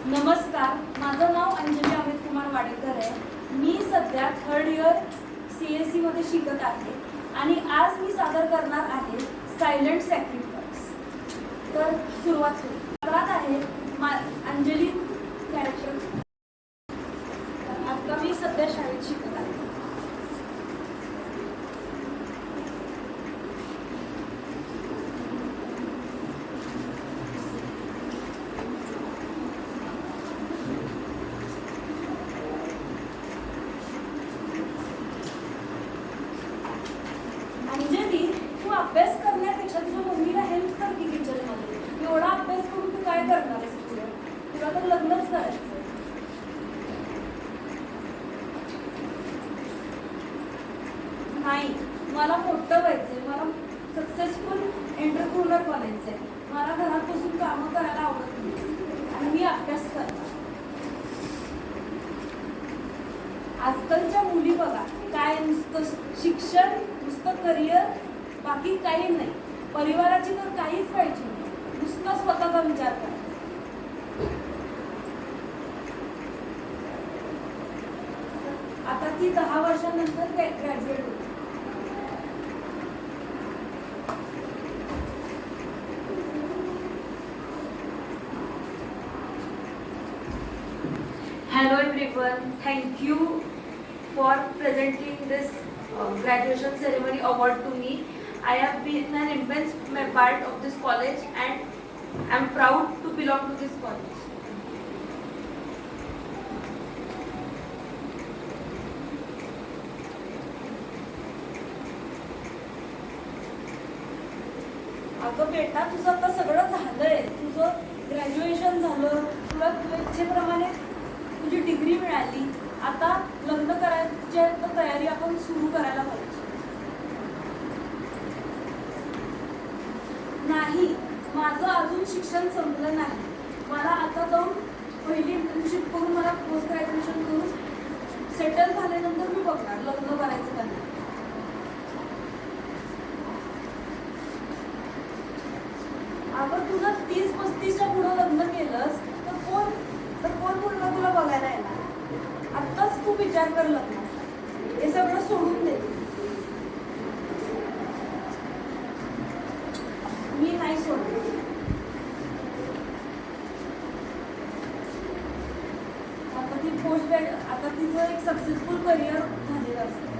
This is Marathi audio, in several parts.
नमस्कार, माझं नाव अंजली अमित कुमार वाडेकर आहे। मी सध्या 3rd इयर CSE मध्ये शिकत आहे आणि आज मी सादर करणार आहे सायलेंट सॅक्रिफाइस। तर सुरुवात करू। आहे अंजली कॅरेक्टर। आता मी सध्या शाळेत शिकत आहे। अंजली, तू अभ्यास करण्यापेक्षा तुझ्या मम्मीला हेल्प कर की किचनमध्ये। एवढा अभ्यास करून तू काय करणार आहेस? तुला तर लग्नच करायचं। नाही, मला मोठं व्हायचंय, मला सक्सेसफुल एंटरप्रेन्योर बनायचंय। मला घरात बसून कामं करायला आवडत नाही आणि मी अभ्यास करणार। आजकालच्या मुली बघा, काय नुसतं शिक्षण, नुसतं करिअर, बाकी काही नाही। परिवाराची तर काहीच पाहिजे नाही, नुसतं स्वतःचा विचार करा। आता ती 10 वर्षांनंतर ग्रॅज्युएट होती। Hello everyone, thank you for presenting this graduation ceremony award to me. I have been an immense part of this college and I am proud to belong to this college. अगं बेटा, तुझं आता सगळं झालंय। तुझं ग्रॅज्युएशन झालं, तुला तुझ्या इच्छेप्रमाणे तुझी डिग्री मिळाली। आता लग्न करायची तयारी आपण सुरू करायला पाहिजे। नाही, माझं अजून शिक्षण संपलं नाही। मला आता जाऊन पहिली इंटर्नशिप करून, मला पोस्ट ग्रॅज्युएशन करून सेटल झाल्यानंतर मी बघणार लग्न करायचं का नाही। अगं, तुझं 30-35च्या पुढं लग्न केलंस तर कोण पुन्हा तुला बघायला येणार? आत्ताच तू विचार कर लग्न, हे सगळं सोडून दे। मी नाही सोडत। आता तिचं एक सक्सेसफुल करिअर झालेलं असतं।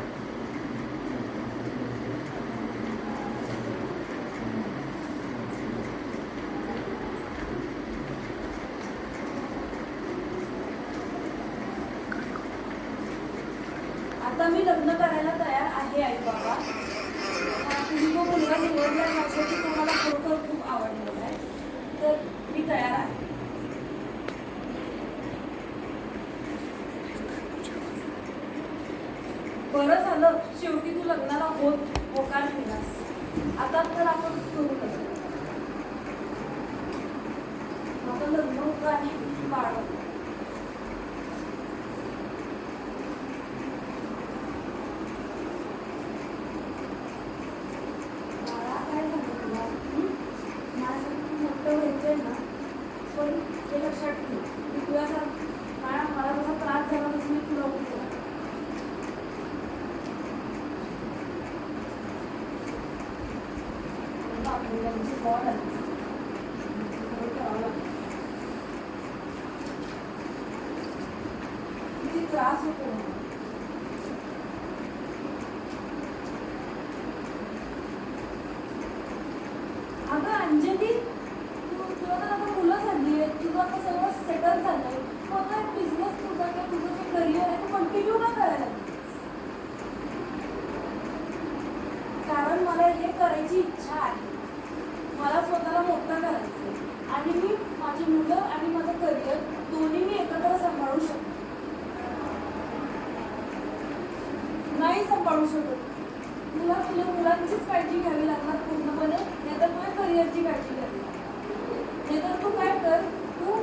आता मी लग्न करायला तयार आहे आई बाबा। तुम्ही जो मुलगा निवडला यासाठी तुम्हाला खरोखर खूप आवडलेला आहे, तर मी तयार आहे। बरं झालं, शेवटी तू लग्नाला होकार दिलास। आता तर आपण करू शकतो। आता लग्न होतं आणि बाळ होतं। ना, पण हे लक्षात ठेव की मला जसा त्रास झाला तसं मी तुला होतो। किती त्रास होतो। अगं अंजली, तुला तर आता मुलं झाली आहे, तुझं आता सगळं सेटल झालंय, तुझा एक बिझनेस, तुझं जे करिअर आहे ते कंटिन्यू का करायला लागेल? कारण मला हे करायची इच्छा आहे। मला स्वतःला मोठं करायचं आणि मी माझी मुलं आणि माझं करिअर दोन्ही मी एकत्र सांभाळू शकते। नाही सांभाळू शकत, तुला तुझ्या मुलांचीच काळजी घ्यावी लागणार पूर्णपणे, नाहीतर तुझ्या करिअरची काळजी घ्यावी लागणार। नाहीतर तू काय कर, तू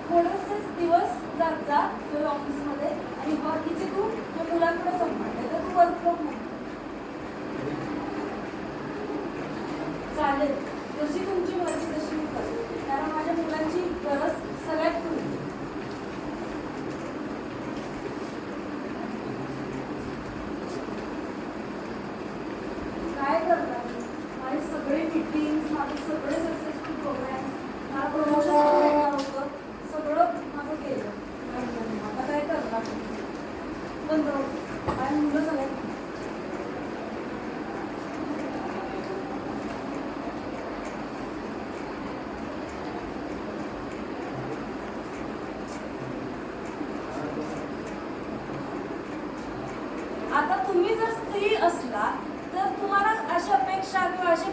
थोडेसेच दिवस जात जा तुझ्या ऑफिसमध्ये आणि बाकीचे तू तुझ्या मुलांकडे सांभाळ, नाहीतर तू वर्क फ्रॉम होम। चालेल, जशी तुमची मर्जी तशी मी करेन, कारण माझ्या मुलांची गरज सगळ्यात पूर्ण।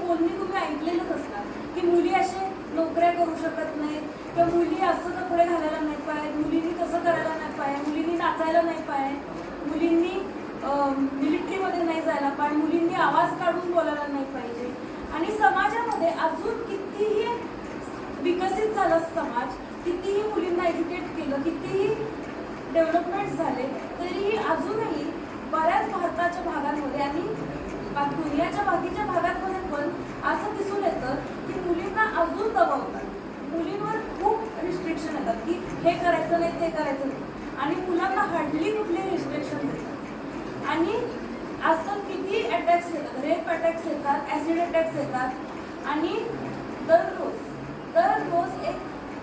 बोलणी तुम्ही ऐकलेलंच असतात की मुली असे नोकऱ्या करू शकत नाहीत किंवा मुली असं कपडे घालायला नाही पाहिजे, मुलींनी तसं करायला नाही पाहिजे, मुलींनी नाचायला नाही पाहिजे, मुलींनी मिलिटरीमध्ये नाही जायला पाहिजे, मुलींनी आवाज काढून बोलायला नाही पाहिजे. आणि समाजामध्ये अजून कितीही विकसित झाला समाज, कितीही मुलींना एज्युकेट केलं, कितीही डेव्हलपमेंट झाले, तरीही अजूनही बऱ्याच भारताच्या भागांमध्ये आणि दुनियाच्या बाकीच्या भागांमध्ये पण असं दिसून येतं की मुलींना अजून दबावतात. मुलींवर खूप रिस्ट्रिक्शन येतात की हे करायचं नाही, ते करायचं नाही, आणि मुलांना हार्डली कुठले रिस्ट्रिक्शन येतात. आणि आजकाल किती अटॅक्स येतात, रेप अटॅक्स येतात, ॲसिड अटॅक्स येतात, आणि दररोज एक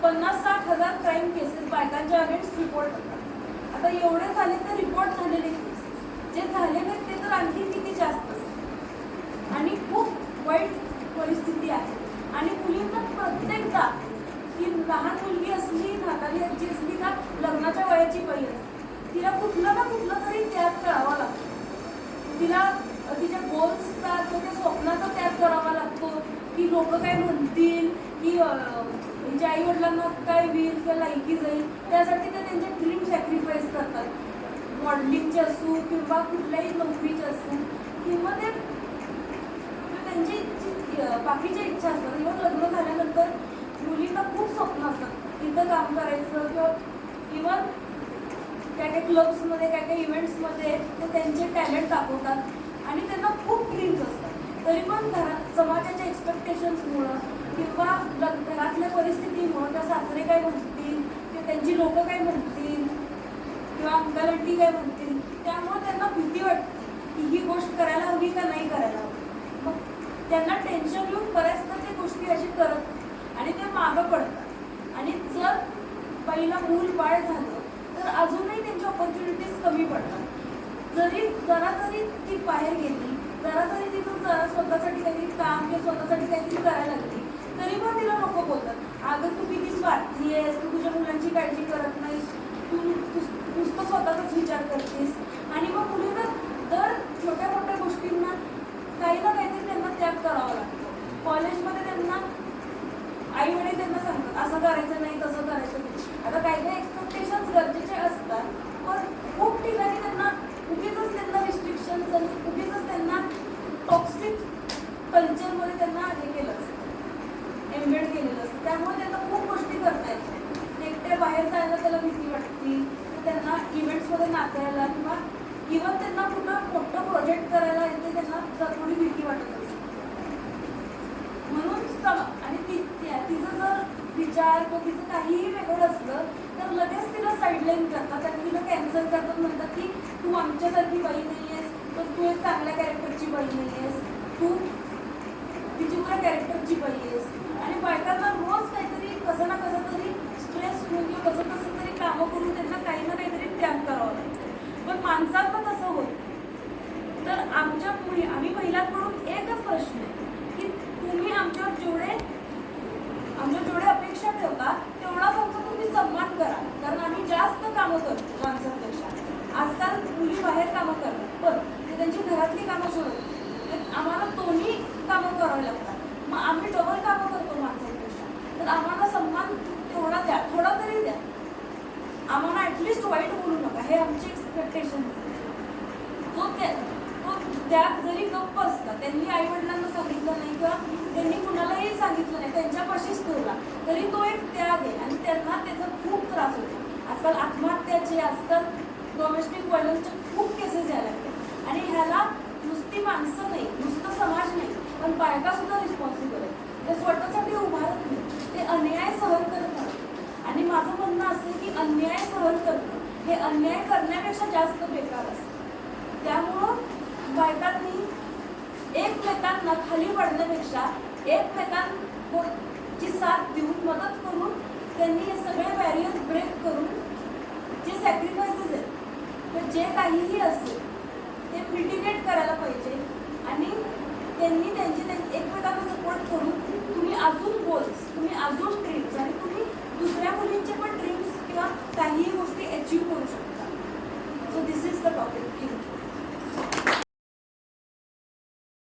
50-60 हजार क्राईम केसेस बायकांच्या अगेन्स्ट रिपोर्ट होतात. आता एवढे झाले तर रिपोर्ट झालेले केसेस, जे झाले नाहीत ते तर आणखी किती जास्त असतात. आणि खूप वाईट परिस्थिती आहे. आणि मुलींना प्रत्येकदा की लहान मुलगी असली, म्हातारी आजी असली का लग्नाच्या वयाची बाई असते, तिला कुठलं ना कुठलं तरी त्याग करावा लागतो. तिला तिच्या गोल्सचा किंवा त्या स्वप्नाचा त्याग करावा लागतो की लोक काय म्हणतील, की तिच्या आई वडिलांना काय होईल किंवा लायकी जाईल, त्यासाठी ते त्यांचे ड्रीम सॅक्रिफाईस करतात. मॉडेलिंगचे असू किंवा कुठल्याही नोकरीचे असू, किंवा ते त्यांची बाकीच्या इच्छा असतात. इव्हन लग्न झाल्यानंतर मुलींना खूप स्वप्न असतात इथं काम करायचं, किंवा इव्हन काय काय क्लब्समध्ये, काय काय इव्हेंट्समध्ये ते त्यांचे टॅलेंट दाखवतात आणि त्यांना खूप ड्रीम्स असतात. तरी पण समाजाच्या एक्सपेक्टेशन्समुळं किंवा घरातल्या परिस्थितीमुळं त्या सासरे काय म्हणतील, ते त्यांची लोक काय म्हणतील, किंवा अंकल आंटी काय म्हणतील, त्यामुळे त्यांना भीती वाटते की ही गोष्ट करायला हवी का नाही करायला हवी. मग त्यांना टेन्शन येऊन बऱ्याचदा ते गोष्टी अशी करत आणि ते मागं पडतात. आणि जर पहिला मूल बाळ झालं तर अजूनही त्यांची ऑपॉर्च्युनिटीज कमी पडतात. जरा जरी ती बाहेर गेली, जरा जरी तिथून जरा स्वतःसाठी काहीतरी काम किंवा स्वतःसाठी काहीतरी करायला लागली, तरी पण तिला नको बोलतात, अगं तू किती स्वार्थी आहेस, तू तुझ्या मुलांची काळजी करत नाहीस, तू नुसतं स्वतःचाच विचार करतेस. आणि मग मुलींना दर छोट्या मोठ्या गोष्टींना काही ना काहीतरी त्यांना त्याग करावा लागतो. कॉलेजमध्ये त्यांना आई वडील त्यांना सांगतात असं करायचं नाही, तसं करायचं नाही. आता काही काही एक्सपेक्टेशन्स गरजेचे असतात, पण खूप ठिकाणी त्यांना उगीच त्यांना रिस्ट्रिक्शन्स आणि उगीच त्यांना टॉक्सिक कल्चरमध्ये त्यांना हे केलं असतं, एम्बेड केलेलं असतं. त्यामुळे त्यांना खूप गोष्टी करता येतात. एकट्या बाहेर जायला त्याला भीती वाटते, तर त्यांना इव्हेंट्समध्ये नाचायला किंवा इव्हन त्यांना कुठं मोठं प्रोजेक्ट करायला येते, त्यांना थोडी भीती वाटत असते. म्हणून आणि तिचं जर विचार किंवा तिचं काहीही वेगळं असलं तर लगेच तिला साईडलाईन करतात आणि तिला कॅन्सल करतात. म्हणतात की तू आमच्यासारखी बाई नाही आहेस, तर तू एक चांगल्या कॅरेक्टरची बाई नाही आहेस, तू विचित्र कॅरेक्टरची बाई आहेस. आणि बायकांना रोज काहीतरी कसं ना कसं तरी स्ट्रेस होऊन किंवा कसं कसं तरी कामं करून त्यांना काही ना काहीतरी त्याग करावं लागतं. पण माणसांना तसं होत. तर आम्ही महिलांकडून एकच प्रश्न आहे की तुम्ही आमच्यावर जेवढे अपेक्षा ठेवता तेवढाच आमचा तुम्ही सन्मान करा. कारण आम्ही जास्त कामं करतो माणसांपेक्षा. आजकाल मुली बाहेर कामं करतात, पण ते त्यांची घरातली कामं सोडत, आम्हाला दोन्ही कामं करावी लागतात. मग आम्ही डबल कामं करतो माणसांपेक्षा, तर आम्हाला सन्मान तेवढा द्या, थोडा तरी द्या. आम्हाला ॲटलिस्ट वाईट बोलू नका, हे आमची एक्सपेक्टेशन. तो त्याग जरी गप्प असला, त्यांनी आई वडिलांना सांगितलं नाही किंवा त्यांनी कुणालाही सांगितलं नाही, त्यांच्यापाशीच ठेवला, तरी तो एक त्याग आहे. आणि त्यांना त्याचा खूप त्रास होतो. आजकाल आत्महत्याचे, आजकाल डोमेस्टिक व्हायलन्सचे खूप केसेस यायला लागले. आणि ह्याला नुसती माणसं नाही, नुसतं समाज नाही, पण बायकासुद्धा रिस्पॉन्सिबल आहे. ते स्वतःसाठी उभारत नाही, ते अन्याय सहन करत नाही. आणि माझं म्हणणं असं आहे की अन्याय सहन करणं हे अन्याय करण्यापेक्षा जास्त बेकार असतं. त्यामुळं बायकांनी एकमेकांना खाली पडण्यापेक्षा एकमेकांची साथ देऊन, मदत करून, त्यांनी हे सगळे बॅरियर्स ब्रेक करून जे सॅक्रिफायसेस आहेत, तर जे काहीही असेल ते मिटिगेट करायला पाहिजे. आणि त्यांनी एकमेकांना सपोर्ट करून तुम्ही अजून गोल्स